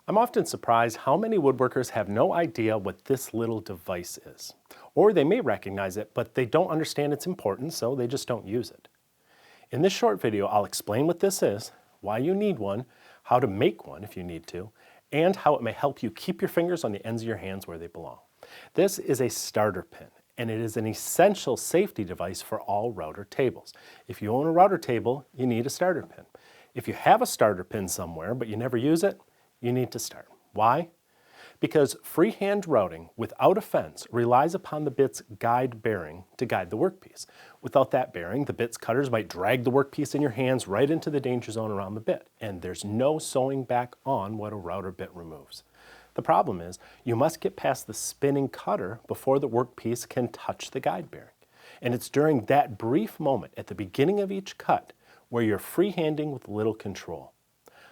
I'm often surprised how many woodworkers have no idea what this little device is. Or they may recognize it, but they don't understand its importance, so they just don't use it. In this short video, I'll explain what this is, why you need one, how to make one if you need to, and how it may help you keep your fingers on the ends of your hands where they belong. This is a starter pin, and it is an essential safety device for all router tables. If you own a router table, you need a starter pin. If you have a starter pin somewhere, but you never use it, you need to start. Why? Because freehand routing without a fence relies upon the bit's guide bearing to guide the workpiece. Without that bearing, the bit's cutters might drag the workpiece in your hands right into the danger zone around the bit, and there's no sewing back on what a router bit removes. The problem is, you must get past the spinning cutter before the workpiece can touch the guide bearing. And it's during that brief moment at the beginning of each cut where you're freehanding with little control.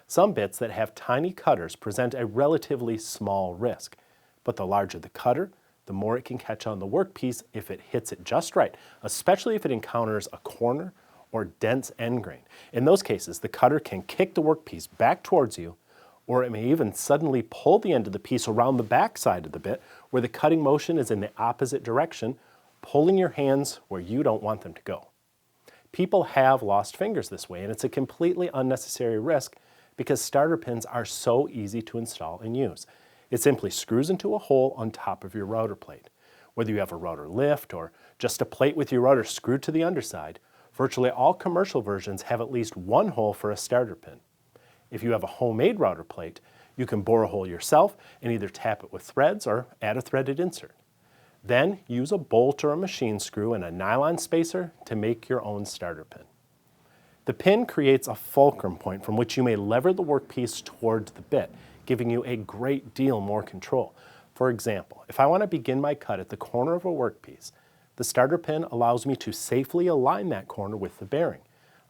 Some bits that have tiny cutters present a relatively small risk, but the larger the cutter, the more it can catch on the workpiece if it hits it just right, especially if it encounters a corner or dense end grain. In those cases, the cutter can kick the workpiece back towards you, or it may even suddenly pull the end of the piece around the back side of the bit where the cutting motion is in the opposite direction, pulling your hands where you don't want them to go. People have lost fingers this way, and it's a completely unnecessary risk because starter pins are so easy to install and use. It simply screws into a hole on top of your router plate. Whether you have a router lift or just a plate with your router screwed to the underside, virtually all commercial versions have at least one hole for a starter pin. If you have a homemade router plate, you can bore a hole yourself and either tap it with threads or add a threaded insert. Then use a bolt or a machine screw and a nylon spacer to make your own starter pin. The pin creates a fulcrum point from which you may lever the workpiece towards the bit, giving you a great deal more control. For example, if I want to begin my cut at the corner of a workpiece, the starter pin allows me to safely align that corner with the bearing.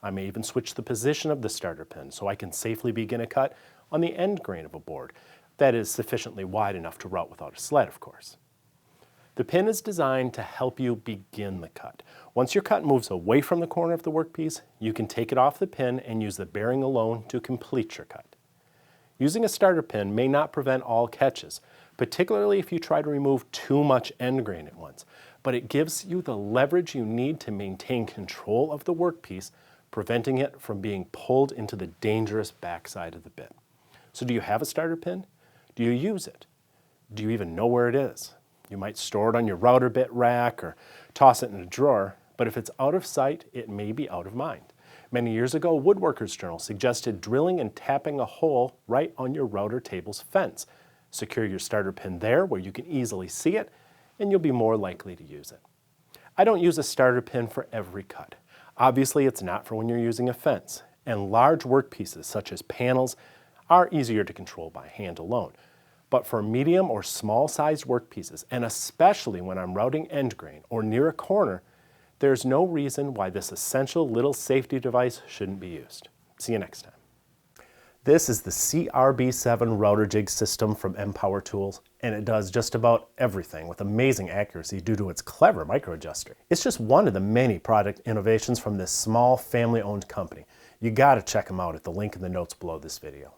I may even switch the position of the starter pin so I can safely begin a cut on the end grain of a board that is sufficiently wide enough to route without a sled, of course. The pin is designed to help you begin the cut. Once your cut moves away from the corner of the workpiece, you can take it off the pin and use the bearing alone to complete your cut. Using a starter pin may not prevent all catches, particularly if you try to remove too much end grain at once, but it gives you the leverage you need to maintain control of the workpiece, preventing it from being pulled into the dangerous backside of the bit. So do you have a starter pin? Do you use it? Do you even know where it is? You might store it on your router bit rack or toss it in a drawer, but if it's out of sight, it may be out of mind. Many years ago, Woodworker's Journal suggested drilling and tapping a hole right on your router table's fence. Secure your starter pin there where you can easily see it, and you'll be more likely to use it. I don't use a starter pin for every cut. Obviously, it's not for when you're using a fence, and large workpieces such as panels are easier to control by hand alone. But for medium or small-sized workpieces, and especially when I'm routing end grain or near a corner, there's no reason why this essential little safety device shouldn't be used. See you next time. This is the CRB7 router jig system from Empower Tools, and it does just about everything with amazing accuracy due to its clever micro adjuster. It's just one of the many product innovations from this small family-owned company. You gotta check them out at the link in the notes below this video.